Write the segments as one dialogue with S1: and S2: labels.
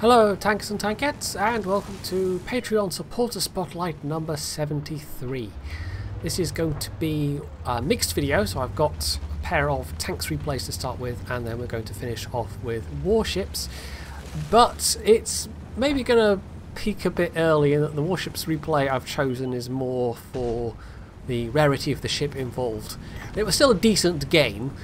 S1: Hello tanks and tankettes, and welcome to Patreon Supporter Spotlight number 73. This is going to be a mixed video, so I've got a pair of tanks replays to start with, and then we're going to finish off with warships. But it's maybe going to peak a bit early in that the warships replay I've chosen is more for the rarity of the ship involved. It was still a decent game,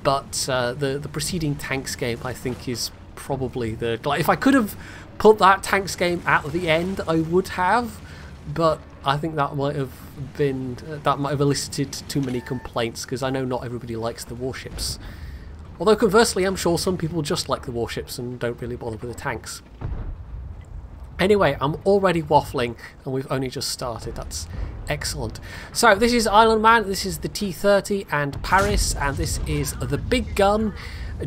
S1: but the preceding tanks game I think is probably the... Like, if I could have put that tanks game at the end, I would have, but I think that might have been... that might have elicited too many complaints, because I know not everybody likes the warships. Although conversely, I'm sure some people just like the warships and don't really bother with the tanks. Anyway, I'm already waffling, and we've only just started. That's excellent. So, this is Island Man, this is the T-30 and Paris, and this is the big gun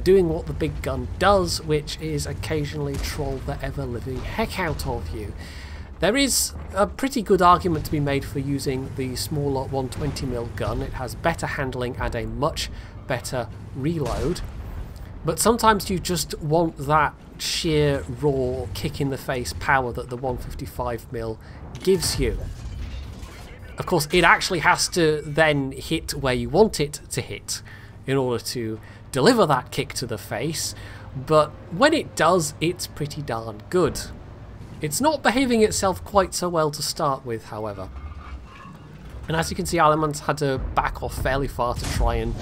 S1: doing what the big gun does, which is occasionally troll the ever-living heck out of you. There is a pretty good argument to be made for using the smaller 120mm gun. It has better handling and a much better reload. But sometimes you just want that sheer raw kick-in-the-face power that the 155mm gives you. Of course, it actually has to then hit where you want it to hit in order to deliver that kick to the face, but when it does, it's pretty darn good. It's not behaving itself quite so well to start with, however. And as you can see, Island Man's had to back off fairly far to try and...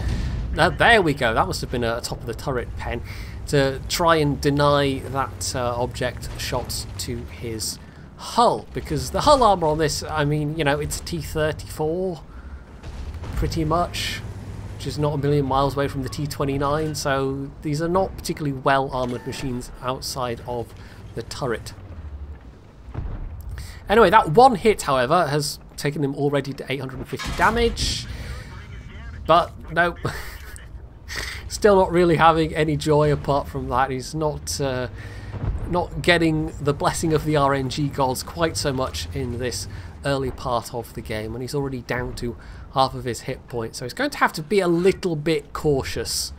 S1: there we go, that must have been a top of the turret pen, to try and deny that object shots to his hull, because the hull armour on this, I mean, you know, it's a T-34, pretty much, which is not a million miles away from the T-29, so these are not particularly well armoured machines outside of the turret. Anyway, that one hit, however, has taken him already to 850 damage, but no, still not really having any joy apart from that. He's not getting the blessing of the RNG gods quite so much in this early part of the game, and he's already down to half of his hit points, so he's going to have to be a little bit cautious.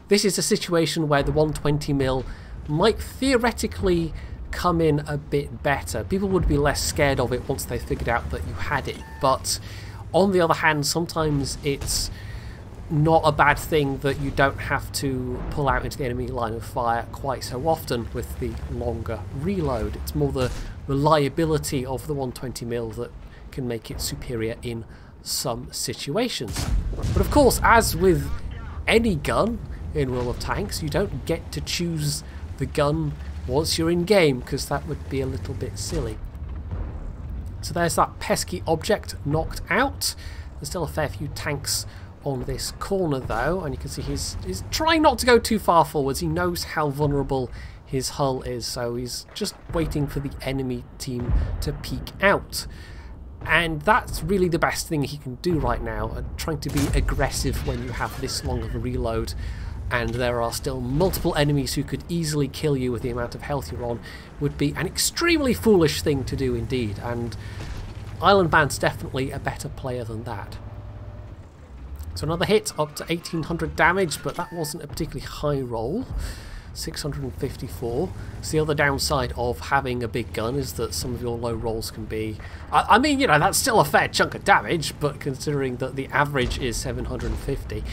S1: This is a situation where the 120mm might theoretically come in a bit better. People would be less scared of it once they figured out that you had it, but on the other hand, sometimes it's not a bad thing that you don't have to pull out into the enemy line of fire quite so often with the longer reload. It's more the reliability of the 120mm that can make it superior in some situations. But of course, as with any gun in World of Tanks, you don't get to choose the gun once you're in game, because that would be a little bit silly. So there's that pesky object knocked out. There's still a fair few tanks on this corner though, and you can see he's trying not to go too far forwards. He knows how vulnerable his hull is, so he's just waiting for the enemy team to peek out. And that's really the best thing he can do right now, trying to be aggressive when you have this long of a reload and there are still multiple enemies who could easily kill you with the amount of health you're on, would be an extremely foolish thing to do indeed, and Island Man's definitely a better player than that. So another hit, up to 1800 damage, but that wasn't a particularly high roll. 654. So the other downside of having a big gun is that some of your low rolls can be... I mean, you know, that's still a fair chunk of damage, but considering that the average is 750,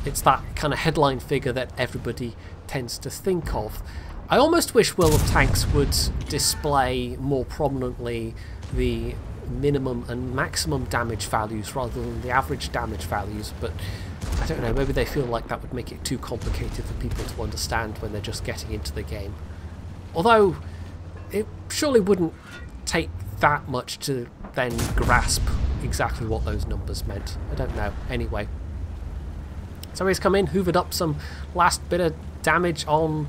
S1: it's that kind of headline figure that everybody tends to think of. I almost wish World of Tanks would display more prominently the minimum and maximum damage values rather than the average damage values, but I don't know, maybe they feel like that would make it too complicated for people to understand when they're just getting into the game. Although, it surely wouldn't take that much to then grasp exactly what those numbers meant. I don't know. Anyway. So he's come in, hoovered up some last bit of damage on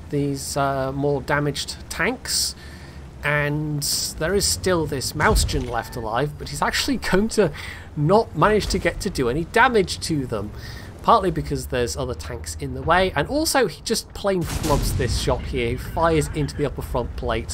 S1: these more damaged tanks, and there is still this Mousejan left alive, but he's actually going to not manage to get to do any damage to them, partly because there's other tanks in the way, and also he just plain flubs this shot here. He fires into the upper front plate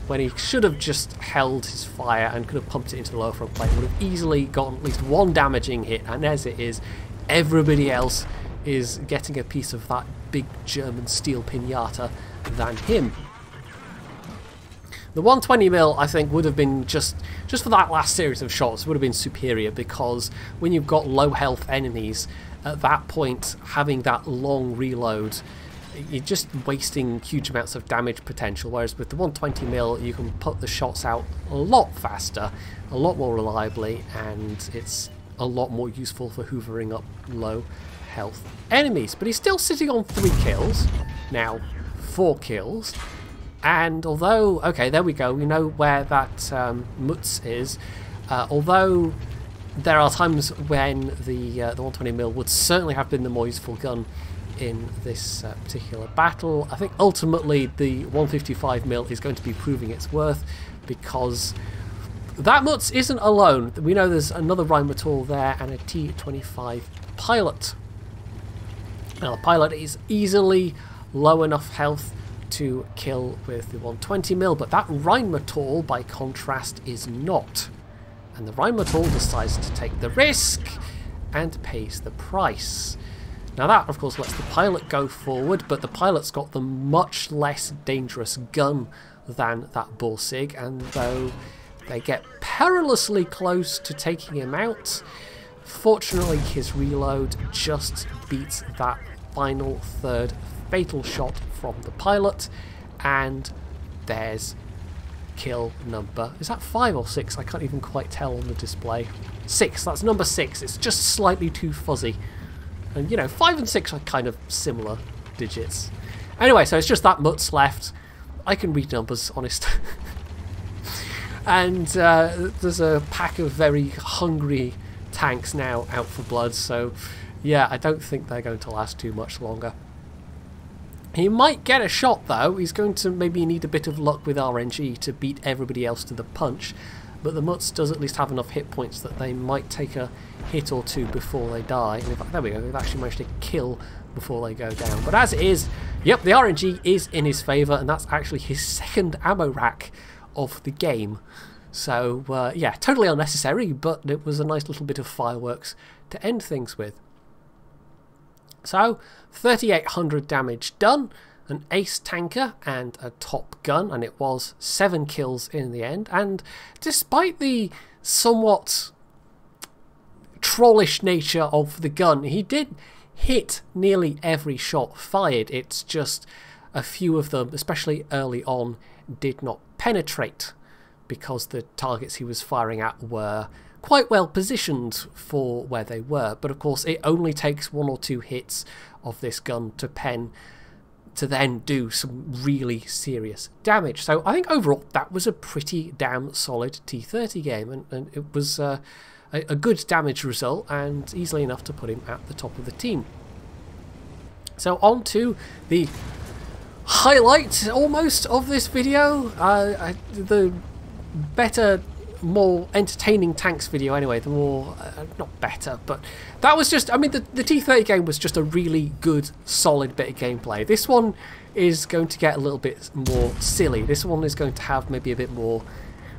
S1: when he should have just held his fire and could have pumped it into the lower front plate. Would have easily gotten at least one damaging hit, and as it is, everybody else is getting a piece of that big German steel pinata than him. The 120mm, I think, would have been just for that last series of shots, would have been superior, because when you've got low health enemies, at that point, having that long reload, you're just wasting huge amounts of damage potential, whereas with the 120mm you can put the shots out a lot faster, a lot more reliably, and it's a lot more useful for hoovering up low health enemies. But he's still sitting on 3 kills, now 4 kills, and although, okay, there we go, we know where that Mutz is, although there are times when the 120mm would certainly have been the more useful gun in this particular battle. I think ultimately the 155mm is going to be proving its worth, because that Mutz isn't alone. We know there's another Rheinmetall there and a T-25 pilot. Now the pilot is easily low enough health to kill with the 120mm, but that Rheinmetall by contrast is not. And the Rheinmetall decides to take the risk and pays the price. Now that, of course, lets the pilot go forward, but the pilot's got the much less dangerous gun than that Borsig, and though they get perilously close to taking him out, fortunately his reload just beats that final third fatal shot from the pilot, and there's kill number, is that 5 or 6? I can't even quite tell on the display. 6, that's number 6, it's just slightly too fuzzy. And, you know, 5 and 6 are kind of similar digits. Anyway, so it's just that Mutz left. I can read numbers, honest. And there's a pack of very hungry tanks now out for blood, so yeah, I don't think they're going to last too much longer. He might get a shot, though. He's going to maybe need a bit of luck with RNG to beat everybody else to the punch. But the Mutz does at least have enough hit points that they might take a hit or two before they die. And in fact, there we go, they've actually managed to kill before they go down. But as it is, yep, the RNG is in his favour, and that's actually his second ammo rack of the game. So, yeah, totally unnecessary, but it was a nice little bit of fireworks to end things with. So, 3,800 damage done. An ace tanker and a top gun, and it was 7 kills in the end. And despite the somewhat trollish nature of the gun, he did hit nearly every shot fired. It's just a few of them, especially early on, did not penetrate because the targets he was firing at were quite well positioned for where they were. But of course it only takes 1 or 2 hits of this gun to pen to then do some really serious damage. So I think overall that was a pretty damn solid T30 game, and it was a good damage result and easily enough to put him at the top of the team. So on to the highlight almost of this video, the better, more entertaining tanks video anyway, the more, not better, but that was just, I mean, the T30 game was just a really good, solid bit of gameplay. This one is going to get a little bit more silly. This one is going to have maybe a bit more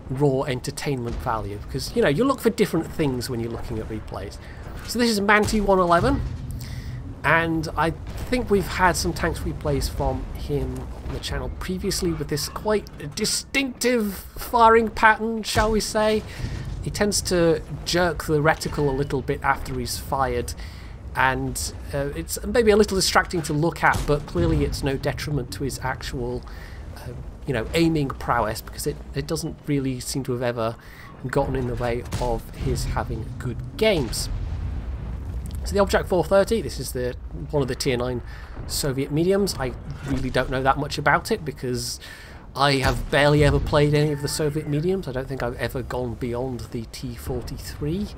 S1: raw entertainment value, because, you know, you look for different things when you're looking at replays. So this is Manti 111, and I think we've had some tanks replays from him on the channel previously with this quite distinctive firing pattern, shall we say. He tends to jerk the reticle a little bit after he's fired, and it's maybe a little distracting to look at, but clearly it's no detriment to his actual you know, aiming prowess, because it doesn't really seem to have ever gotten in the way of his having good games. So the Object 430, this is one of the Tier 9 Soviet mediums. I really don't know that much about it because I have barely ever played any of the Soviet mediums. I don't think I've ever gone beyond the T43.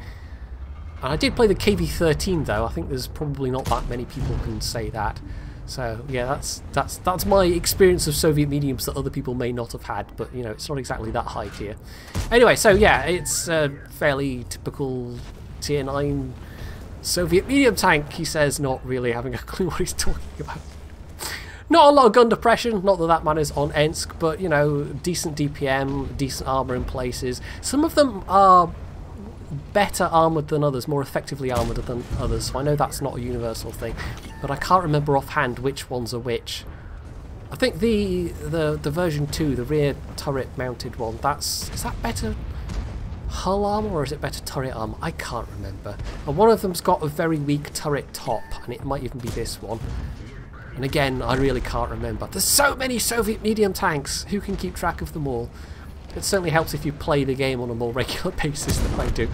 S1: And I did play the KV-13 though. I think there's probably not that many people can say that. So yeah, that's my experience of Soviet mediums that other people may not have had, but you know, it's not exactly that high tier. Anyway, so yeah, it's a fairly typical Tier 9 Soviet medium tank, he says, not really having a clue what he's talking about. Not a lot of gun depression, not that that matters on Ensk, but, you know, decent DPM, decent armour in places. Some of them are better armoured than others, more effectively armoured than others, so I know that's not a universal thing, but I can't remember offhand which ones are which. I think the version 2, the rear turret mounted one, is that better hull armor or is it better turret armor? I can't remember. And one of them's got a very weak turret top, and it might even be this one. And again, I really can't remember. There's so many Soviet medium tanks. Who can keep track of them all? It certainly helps if you play the game on a more regular basis than I do.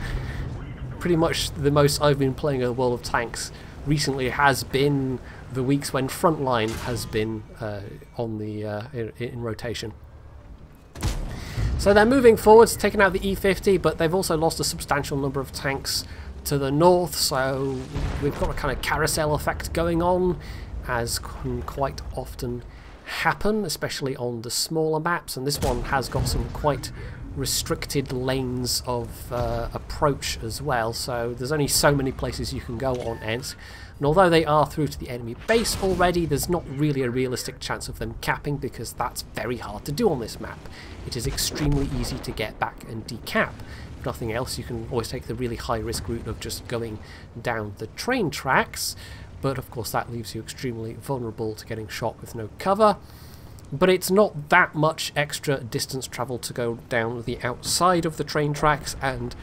S1: Pretty much the most I've been playing a World of Tanks recently has been the weeks when Frontline has been on the in rotation. So they're moving forwards, taking out the E-50, but they've also lost a substantial number of tanks to the north, so we've got a kind of carousel effect going on, as can quite often happen, especially on the smaller maps, and this one has got some quite restricted lanes of approach as well, so there's only so many places you can go on Ensk, and although they are through to the enemy base already, there's not really a realistic chance of them capping, because that's very hard to do on this map. It is extremely easy to get back and decap. If nothing else, you can always take the really high risk route of just going down the train tracks, but of course that leaves you extremely vulnerable to getting shot with no cover. But it's not that much extra distance travel to go down the outside of the train tracks and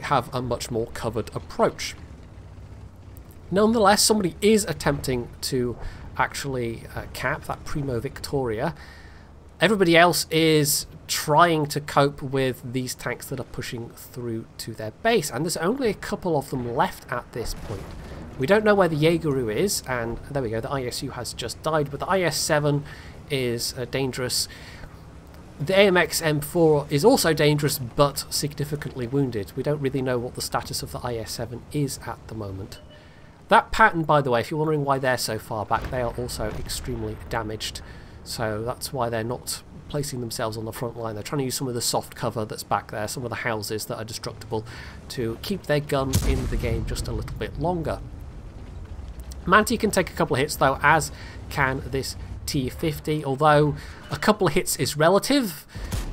S1: have a much more covered approach. Nonetheless, somebody is attempting to actually cap that Primo Victoria. Everybody else is trying to cope with these tanks that are pushing through to their base, and there's only a couple of them left at this point. We don't know where the Jaegeru is, and there we go, the ISU has just died, but the IS-7 is dangerous. The AMX M4 is also dangerous, but significantly wounded. We don't really know what the status of the IS-7 is at the moment. That pattern, by the way, if you're wondering why they're so far back, they are also extremely damaged. So that's why they're not placing themselves on the front line. They're trying to use some of the soft cover that's back there, some of the houses that are destructible, to keep their gun in the game just a little bit longer. Manti can take a couple of hits though, as can this T-50, although a couple of hits is relative.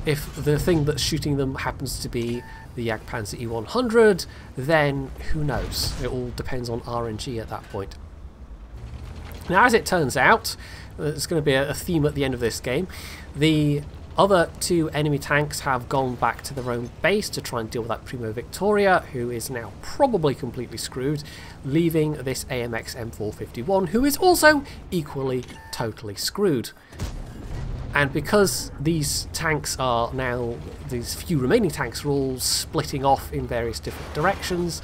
S1: If the thing that's shooting them happens to be the Jagdpanzer E-100, then who knows? It all depends on RNG at that point. Now, as it turns out, there's going to be a theme at the end of this game. The other two enemy tanks have gone back to their own base to try and deal with that Primo Victoria, who is now probably completely screwed, leaving this AMX M451, who is also equally totally screwed. And because these tanks are now, these few remaining tanks are all splitting off in various different directions,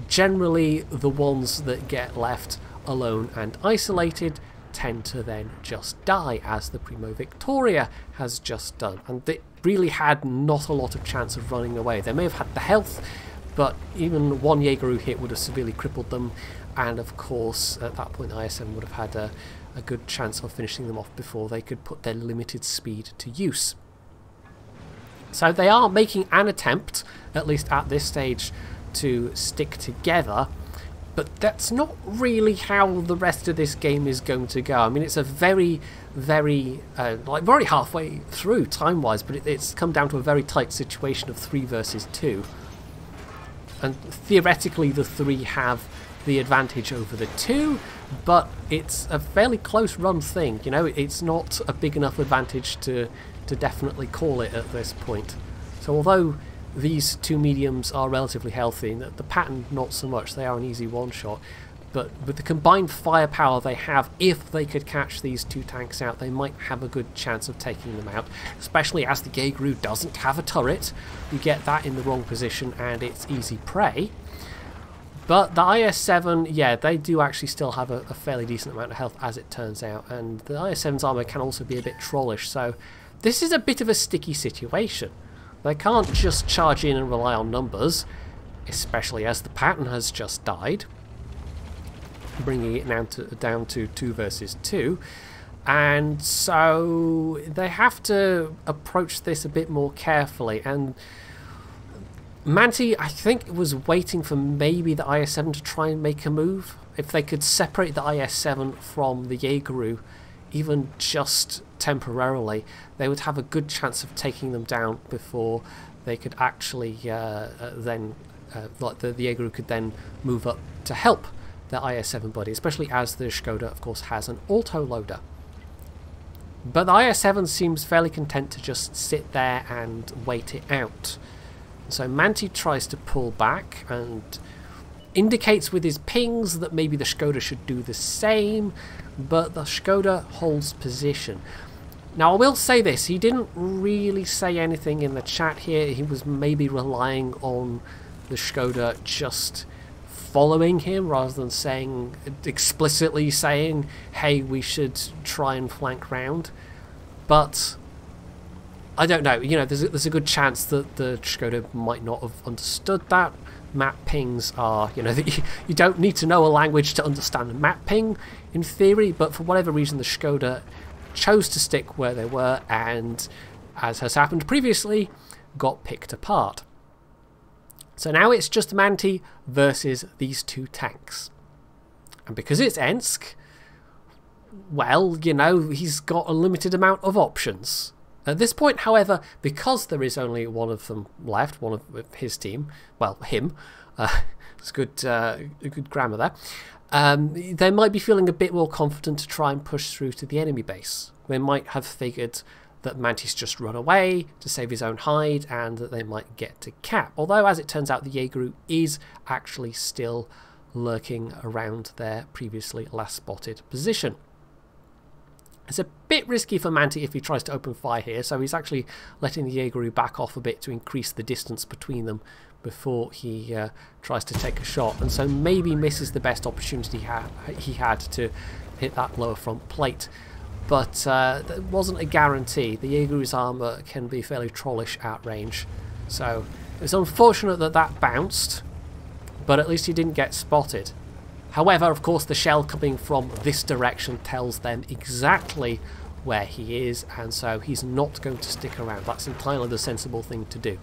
S1: generally the ones that get left alone and isolated tend to then just die, as the Primo Victoria has just done, and they really had not a lot of chance of running away. They may have had the health, but even one Jaegeru hit would have severely crippled them, and of course at that point the ISM would have had a good chance of finishing them off before they could put their limited speed to use. So they are making an attempt, at least at this stage, to stick together, but that's not really how the rest of this game is going to go. I mean, it's a very already halfway through time-wise, but it's come down to a very tight situation of 3 versus 2. And theoretically the 3 have the advantage over the 2, but it's a fairly close run thing. You know, it's not a big enough advantage to definitely call it at this point. So although these two mediums are relatively healthy, the pattern not so much, they are an easy one-shot, but with the combined firepower they have, if they could catch these two tanks out, they might have a good chance of taking them out, especially as the Jaegeru doesn't have a turret. You get that in the wrong position and it's easy prey. But the IS-7, yeah, they do actually still have a fairly decent amount of health, as it turns out, and the IS-7's armour can also be a bit trollish, so this is a bit of a sticky situation. They can't just charge in and rely on numbers, especially as the pattern has just died, bringing it down to 2 versus 2, and so they have to approach this a bit more carefully. And Manti, I think, was waiting for maybe the IS-7 to try and make a move. If they could separate the IS-7 from the Jaegeru, even just temporarily, they would have a good chance of taking them down before they could actually then, like the Jaegeru could then move up to help the IS-7 buddy, especially as the Skoda, of course, has an auto-loader. But the IS-7 seems fairly content to just sit there and wait it out. So Manti tries to pull back and indicates with his pings that maybe the Skoda should do the same, but the Skoda holds position. Now I will say this, he didn't really say anything in the chat here. He was maybe relying on the Skoda just following him rather than saying, explicitly saying, hey, we should try and flank round. But I don't know, you know, there's a good chance that the Skoda might not have understood that. Map pings are, you know, you don't need to know a language to understand map ping in theory, but for whatever reason the Skoda chose to stick where they were and, as has happened previously, got picked apart. So now it's just Manti versus these two tanks. And because it's Ensk, well, you know, he's got a limited amount of options. At this point, however, because there is only one of them left, one of his team, well, him, it's good grammar there, they might be feeling a bit more confident to try and push through to the enemy base. They might have figured that Manti's just run away to save his own hide and that they might get to cap. Although, as it turns out, the Jaeger is actually still lurking around their previously last spotted position. It's a bit risky for Manti if he tries to open fire here, so he's actually letting the Jaeger back off a bit to increase the distance between them before he tries to take a shot, and so maybe misses the best opportunity he had to hit that lower front plate. But that wasn't a guarantee. The Jaeger's armour can be fairly trollish at range, so it's unfortunate that that bounced, but at least he didn't get spotted. However, of course, the shell coming from this direction tells them exactly where he is, and so he's not going to stick around. That's entirely the sensible thing to do.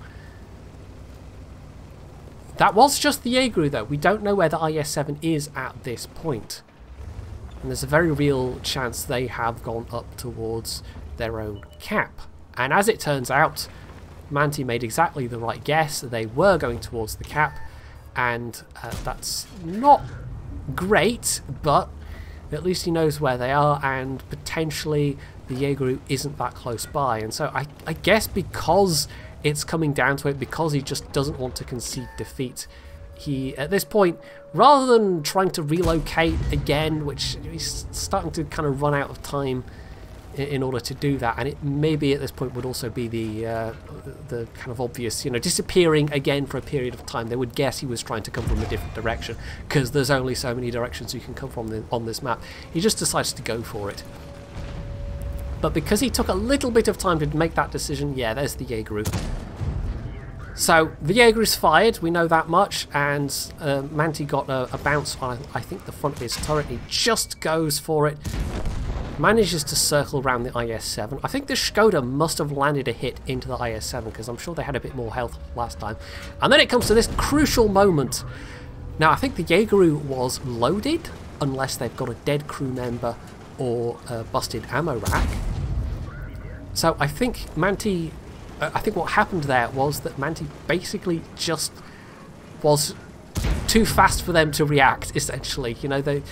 S1: That was just the Jaeger, though. We don't know where the IS-7 is at this point. And there's a very real chance they have gone up towards their own cap. And as it turns out, Manti made exactly the right guess. They were going towards the cap, and that's not great, but at least he knows where they are, and potentially the Jaeger isn't that close by. And so I guess because it's coming down to it, because he just doesn't want to concede defeat, he, at this point, rather than trying to relocate again, which he's starting to kind of run out of time in order to do that, and it maybe at this point would also be the kind of obvious, you know, disappearing again for a period of time. They would guess he was trying to come from a different direction, because there's only so many directions you can come from on this map. He just decides to go for it. But because he took a little bit of time to make that decision, yeah, there's the Jaeger. So the Jaeger is fired, we know that much, and Manti got a bounce on, I think, the front of his turret. He just goes for it, manages to circle around the IS-7. I think the Skoda must have landed a hit into the IS-7, because I'm sure they had a bit more health last time. And then it comes to this crucial moment. Now, I think the Jaeger was loaded, unless they've got a dead crew member or a busted ammo rack. So I think what happened there was that Manti basically just was too fast for them to react, essentially. You know, they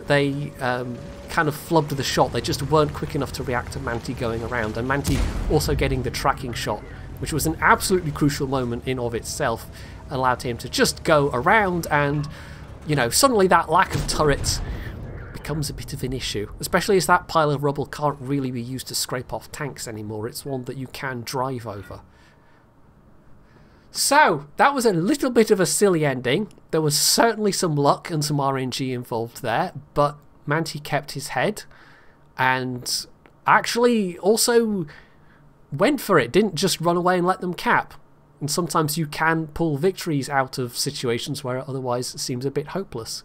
S1: kind of flubbed the shot. They just weren't quick enough to react to Manti going around, and Manti also getting the tracking shot, which was an absolutely crucial moment in of itself, allowed him to just go around, and, you know, suddenly that lack of turrets becomes a bit of an issue, especially as that pile of rubble can't really be used to scrape off tanks anymore. It's one that you can drive over. So, that was a little bit of a silly ending. There was certainly some luck and some RNG involved there, but Manti kept his head and actually also went for it, didn't just run away and let them cap. And sometimes you can pull victories out of situations where it otherwise seems a bit hopeless.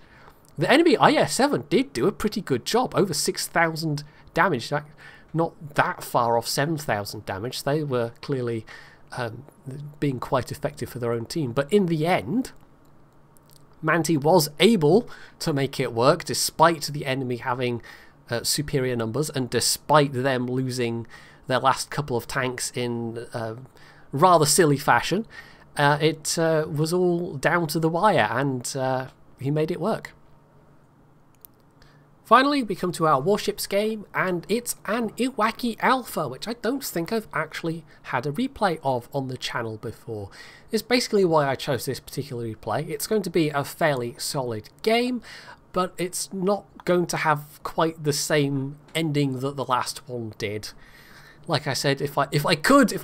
S1: The enemy IS-7 did do a pretty good job, over 6,000 damage, not that far off 7,000 damage. They were clearly being quite effective for their own team, but in the end, Manti was able to make it work despite the enemy having superior numbers and despite them losing their last couple of tanks in rather silly fashion. It was all down to the wire, and he made it work. Finally, we come to our warships game, and it's an Iwaki Alpha, which I don't think I've actually had a replay of on the channel before. It's basically why I chose this particular replay. It's going to be a fairly solid game, but it's not going to have quite the same ending that the last one did. Like I said, if I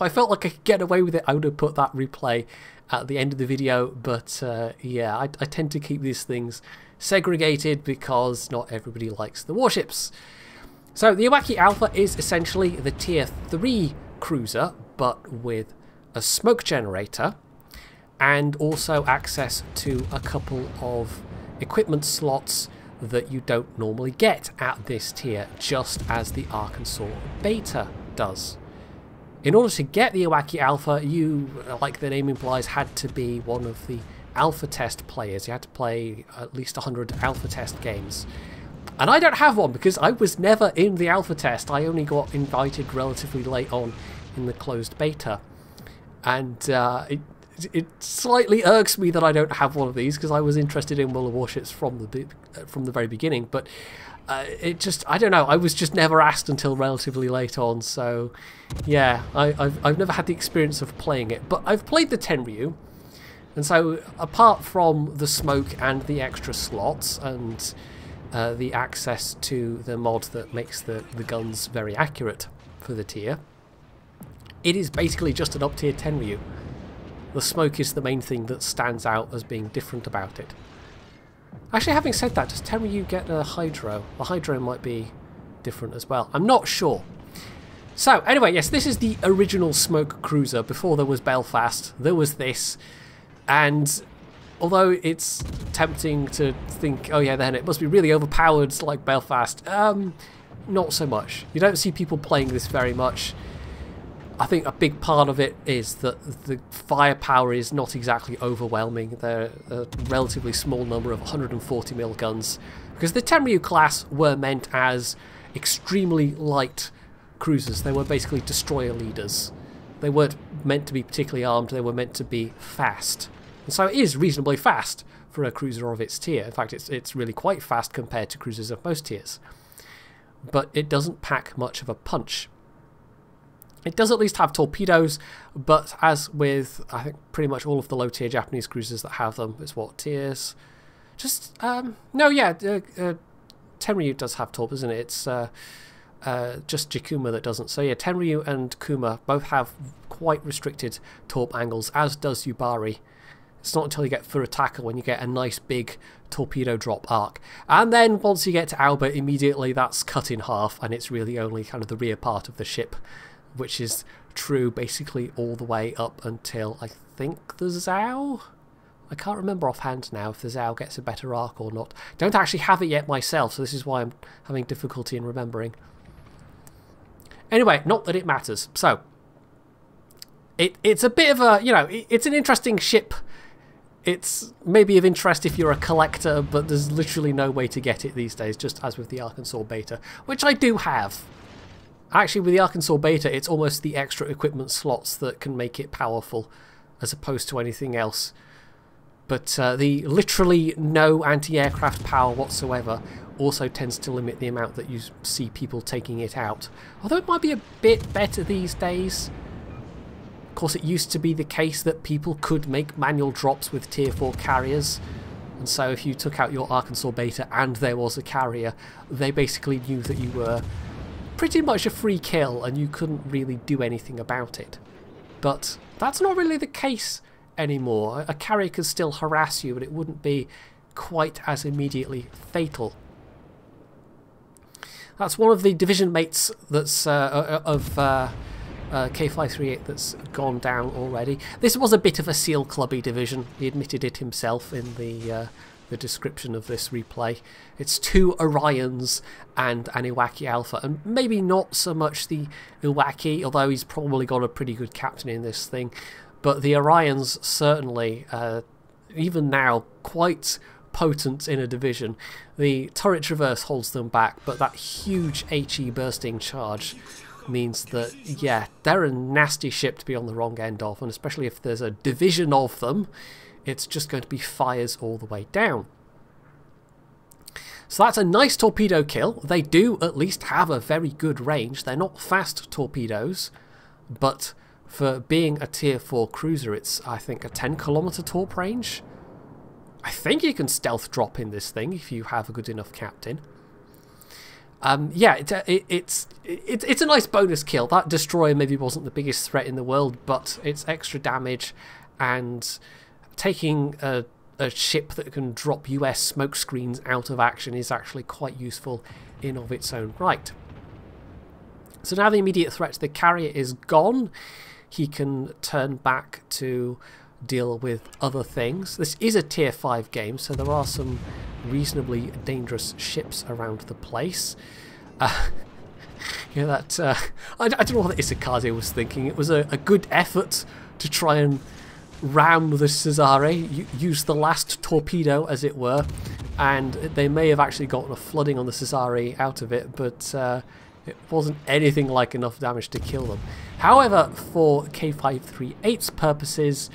S1: felt like I could get away with it, I would have put that replay at the end of the video, but yeah, I tend to keep these things segregated because not everybody likes the warships. So the Iwaki Alpha is essentially the tier 3 cruiser, but with a smoke generator and also access to a couple of equipment slots that you don't normally get at this tier, just as the Arkansas Beta does. In order to get the Iwaki Alpha, you, like the name implies, had to be one of the alpha test players. You had to play at least 100 alpha test games. And I don't have one because I was never in the alpha test. I only got invited relatively late on in the closed beta. And it slightly irks me that I don't have one of these because I was interested in World of Warships from the very beginning. But it just, I don't know, I was just never asked until relatively late on. So yeah, I've never had the experience of playing it. But I've played the Tenryu. And so, apart from the smoke and the extra slots and the access to the mod that makes the guns very accurate for the tier, it is basically just an up-tier Tenryu. The smoke is the main thing that stands out as being different about it. Actually, having said that, does Tenryu get a Hydro? A Hydro might be different as well. I'm not sure. So, anyway, yes, this is the original smoke cruiser. Before there was Belfast, there was this. And although it's tempting to think, oh yeah, then it must be really overpowered like Belfast, not so much. You don't see people playing this very much. I think a big part of it is that the firepower is not exactly overwhelming. They're a relatively small number of 140mm guns, because the Tenryu class were meant as extremely light cruisers. They were basically destroyer leaders. They weren't meant to be particularly armed, they were meant to be fast. And so it is reasonably fast for a cruiser of its tier. In fact, it's really quite fast compared to cruisers of most tiers. But it doesn't pack much of a punch. It does at least have torpedoes, but as with, I think, pretty much all of the low-tier Japanese cruisers that have them, it's what, tiers? Just, no, yeah, Tenryu does have torp, isn't it? It's just Jakuma that doesn't. So yeah, Tenryu and Kuma both have quite restricted torp angles, as does Yubari. It's not until you get Furataka when you get a nice big torpedo drop arc. And then once you get to Aoba, immediately that's cut in half, and it's really only kind of the rear part of the ship, which is true basically all the way up until, I think, the Zhao? I can't remember offhand now if the Zhao gets a better arc or not. Don't actually have it yet myself, so this is why I'm having difficulty in remembering. Anyway, not that it matters. So, it's a bit of a, you know, it's an interesting ship. It's maybe of interest if you're a collector, but there's literally no way to get it these days, just as with the Arkansas Beta, which I do have. Actually, with the Arkansas Beta, it's almost the extra equipment slots that can make it powerful, as opposed to anything else. But the literally no anti-aircraft power whatsoever also tends to limit the amount that you see people taking it out. Although it might be a bit better these days. Of course, it used to be the case that people could make manual drops with tier 4 carriers. And so if you took out your Arkansas Beta and there was a carrier, they basically knew that you were pretty much a free kill and you couldn't really do anything about it. But that's not really the case anymore. A carrier could still harass you, but it wouldn't be quite as immediately fatal. That's one of the division mates that's K538 that's gone down already. This was a bit of a Seal Clubby division. He admitted it himself in the description of this replay. It's 2 Orions and an Iwaki Alpha, and maybe not so much the Iwaki, although he's probably got a pretty good captain in this thing. But the Orions certainly, even now, quite potent in a division. The turret traverse holds them back, but that huge HE bursting charge means that, yeah, they're a nasty ship to be on the wrong end of, and especially if there's a division of them, it's just going to be fires all the way down. So that's a nice torpedo kill. They do at least have a very good range. They're not fast torpedoes, but for being a tier 4 cruiser, it's, I think, a 10-kilometer torp range. I think you can stealth drop in this thing if you have a good enough captain. Yeah, it's a nice bonus kill. That destroyer maybe wasn't the biggest threat in the world, but it's extra damage, and taking a ship that can drop US smoke screens out of action is actually quite useful in of its own right. So now the immediate threat to the carrier is gone. He can turn back to deal with other things. This is a tier 5 game, so there are some reasonably dangerous ships around the place. Yeah, that I don't know what the Isakaze was thinking. It was a good effort to try and ram the Cesare, use the last torpedo as it were, and they may have actually gotten a flooding on the Cesare out of it, but it wasn't anything like enough damage to kill them. However, for K538's purposes,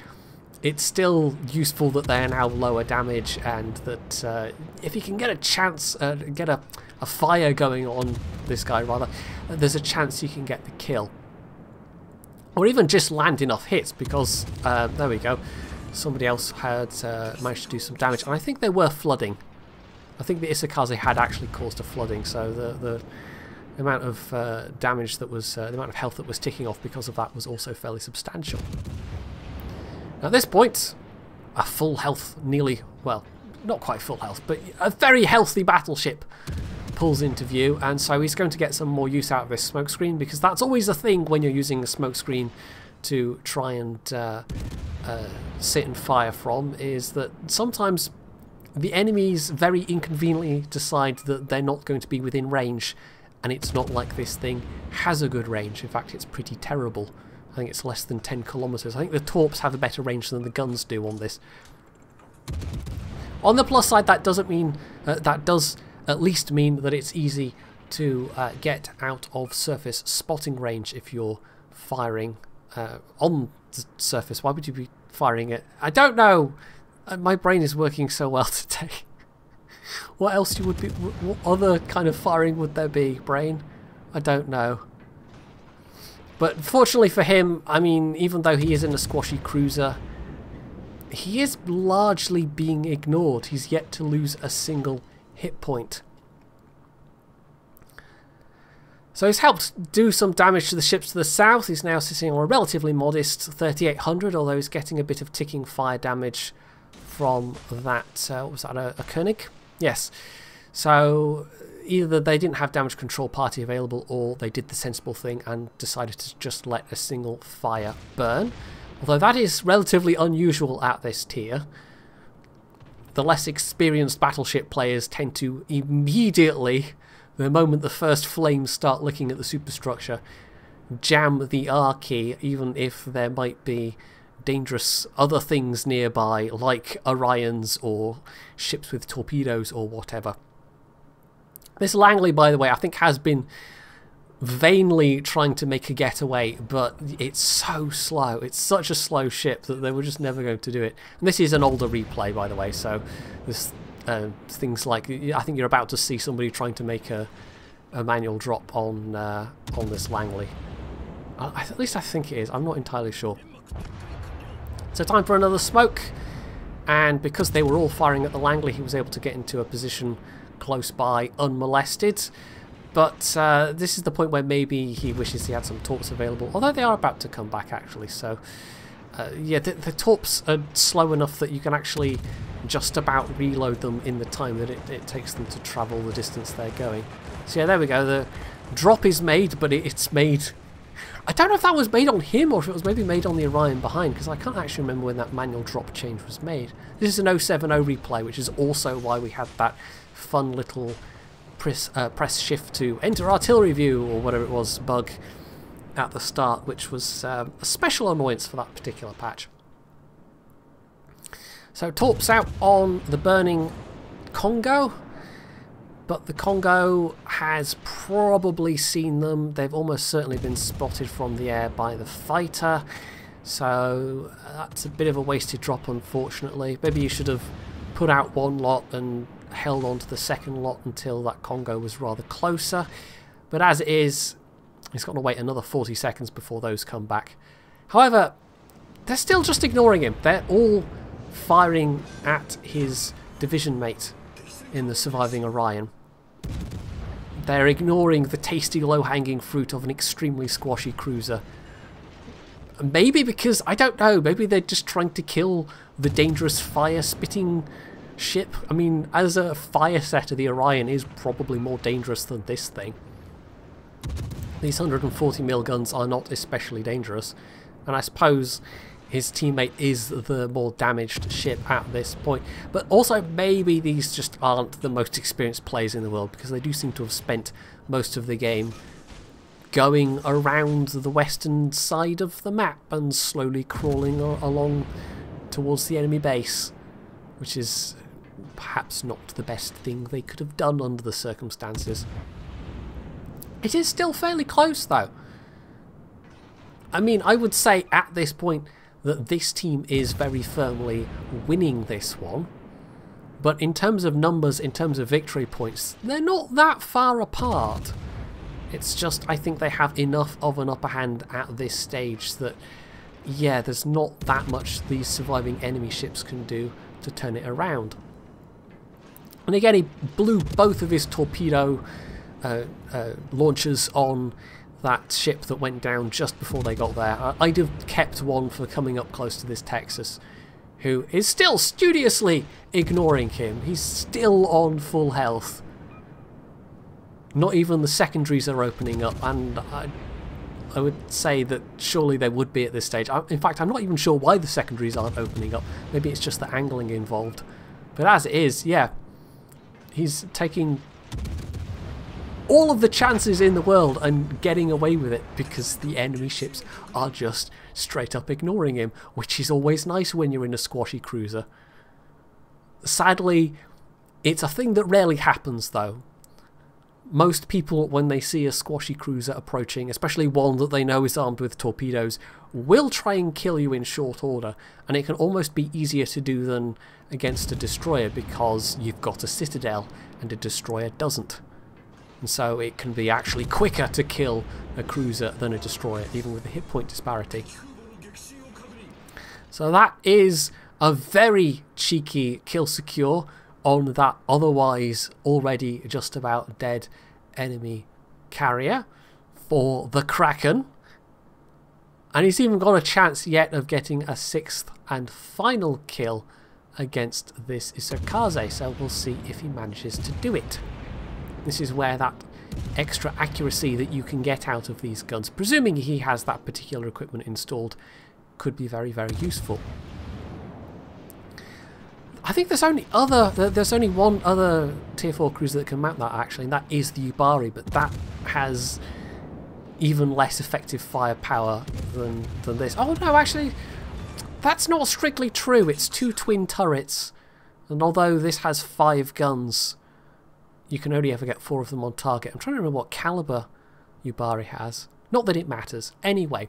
S1: it's still useful that they're now lower damage, and that if you can get a chance, get a fire going on this guy rather, there's a chance you can get the kill. Or even just land enough hits, because, there we go, somebody else had managed to do some damage, and I think they were flooding. I think the Isakaze had actually caused a flooding, so the amount of damage that was, the amount of health that was ticking off because of that was also fairly substantial. Now at this point, a full health, nearly, well, not quite full health, but a very healthy battleship pulls into view, and so he's going to get some more use out of this smokescreen, because that's always a thing when you're using a smokescreen to try and sit and fire from, is that sometimes the enemies very inconveniently decide that they're not going to be within range, and it's not like this thing has a good range. In fact, it's pretty terrible. I think it's less than 10 kilometers. I think the torps have a better range than the guns do on this. On the plus side, that doesn't mean that does at least mean that it's easy to get out of surface spotting range if you're firing on the surface. Why would you be firing it? I don't know. My brain is working so well today. What else would be? What other kind of firing would there be, brain? I don't know. But fortunately for him, I mean, even though he is in a squashy cruiser, he is largely being ignored. He's yet to lose a single hit point. So he's helped do some damage to the ships to the south. He's now sitting on a relatively modest 3,800, although he's getting a bit of ticking fire damage from that, what was that, a Koenig? Yes. So either they didn't have damage control party available, or they did the sensible thing and decided to just let a single fire burn. Although that is relatively unusual at this tier. The less experienced battleship players tend to immediately, the moment the first flames start licking at the superstructure, jam the R key, even if there might be dangerous other things nearby, like Orions or ships with torpedoes or whatever. This Langley, by the way, I think has been vainly trying to make a getaway, but it's so slow. It's such a slow ship that they were just never going to do it. And this is an older replay, by the way, so there's things like, I think you're about to see somebody trying to make a manual drop on this Langley. At least I think it is. I'm not entirely sure. So time for another smoke, and because they were all firing at the Langley, he was able to get into a position close by unmolested. But this is the point where maybe he wishes he had some torps available, although they are about to come back actually. So yeah, the torps are slow enough that you can actually just about reload them in the time that it takes them to travel the distance they're going. So yeah, there we go. The drop is made, but it's made... I don't know if that was made on him or if it was maybe made on the Orion behind, because I can't actually remember when that manual drop change was made. This is an 070 replay, which is also why we had that fun little press shift to enter artillery view or whatever it was bug at the start, which was a special annoyance for that particular patch. So torps out on the burning Congo, but the Congo has probably seen them. They've almost certainly been spotted from the air by the fighter, so that's a bit of a wasted drop, unfortunately. Maybe you should have put out one lot and held on to the second lot until that Congo was rather closer. But as it is, he's got to wait another 40 seconds before those come back. However, they're still just ignoring him. They're all firing at his division mate in the surviving Orion. They're ignoring the tasty low-hanging fruit of an extremely squashy cruiser. Maybe because, I don't know, maybe they're just trying to kill the dangerous fire-spitting ship. I mean, as a fire setter, the Orion is probably more dangerous than this thing. These 140mm guns are not especially dangerous, and I suppose his teammate is the more damaged ship at this point. But also, maybe these just aren't the most experienced players in the world, because they do seem to have spent most of the game going around the western side of the map and slowly crawling along towards the enemy base, which is perhaps not the best thing they could have done under the circumstances. It is still fairly close though. I mean, I would say at this point that this team is very firmly winning this one, but in terms of numbers, in terms of victory points, they're not that far apart. It's just, I think they have enough of an upper hand at this stage that, yeah, there's not that much these surviving enemy ships can do to turn it around. And again, he blew both of his torpedo launchers on that ship that went down just before they got there. I'd have kept one for coming up close to this Texas, who is still studiously ignoring him. He's still on full health. Not even the secondaries are opening up, and I would say that surely they would be at this stage. In fact, I'm not even sure why the secondaries aren't opening up. Maybe it's just the angling involved. But as it is, yeah, he's taking all of the chances in the world and getting away with it because the enemy ships are just straight up ignoring him, which is always nice when you're in a squashy cruiser. Sadly, it's a thing that rarely happens though. Most people, when they see a squashy cruiser approaching, especially one that they know is armed with torpedoes, will try and kill you in short order, and it can almost be easier to do than against a destroyer because you've got a citadel and a destroyer doesn't. And so it can be actually quicker to kill a cruiser than a destroyer, even with the hit point disparity. So that is a very cheeky kill secure on that otherwise already just about dead enemy carrier for the Kraken. And he's even got a chance yet of getting a 6th and final kill against this Isokaze, so we'll see if he manages to do it. This is where that extra accuracy that you can get out of these guns, presuming he has that particular equipment installed, could be very, very useful. I think there's only one other tier 4 cruiser that can mount that actually, and that is the Yubari, but that has even less effective firepower than this. Oh no, actually, that's not strictly true. It's 2 twin turrets, and although this has 5 guns, you can only ever get 4 of them on target. I'm trying to remember what caliber Yubari has. Not that it matters. Anyway,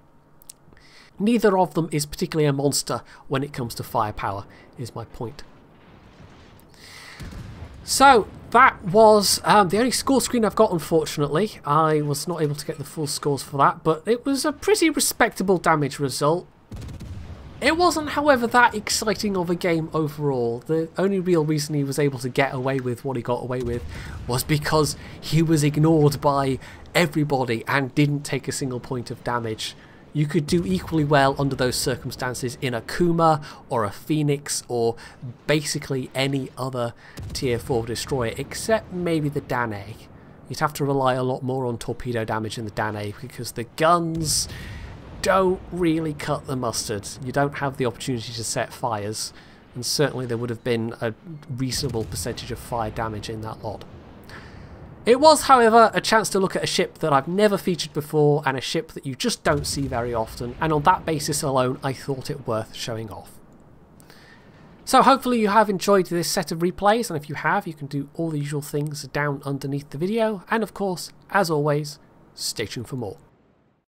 S1: neither of them is particularly a monster when it comes to firepower, is my point. So that was the only score screen I've got, unfortunately. I was not able to get the full scores for that, but it was a pretty respectable damage result. It wasn't, however, that exciting of a game overall. The only real reason he was able to get away with what he got away with was because he was ignored by everybody and didn't take a single point of damage. You could do equally well under those circumstances in a Kuma or a Phoenix or basically any other tier 4 destroyer except maybe the Danae. You'd have to rely a lot more on torpedo damage in the Danae because the guns don't really cut the mustard. You don't have the opportunity to set fires, and certainly there would have been a reasonable percentage of fire damage in that lot. It was, however, a chance to look at a ship that I've never featured before and a ship that you just don't see very often, and on that basis alone I thought it worth showing off. So hopefully you have enjoyed this set of replays, and if you have, you can do all the usual things down underneath the video, and of course, as always, stay tuned for more.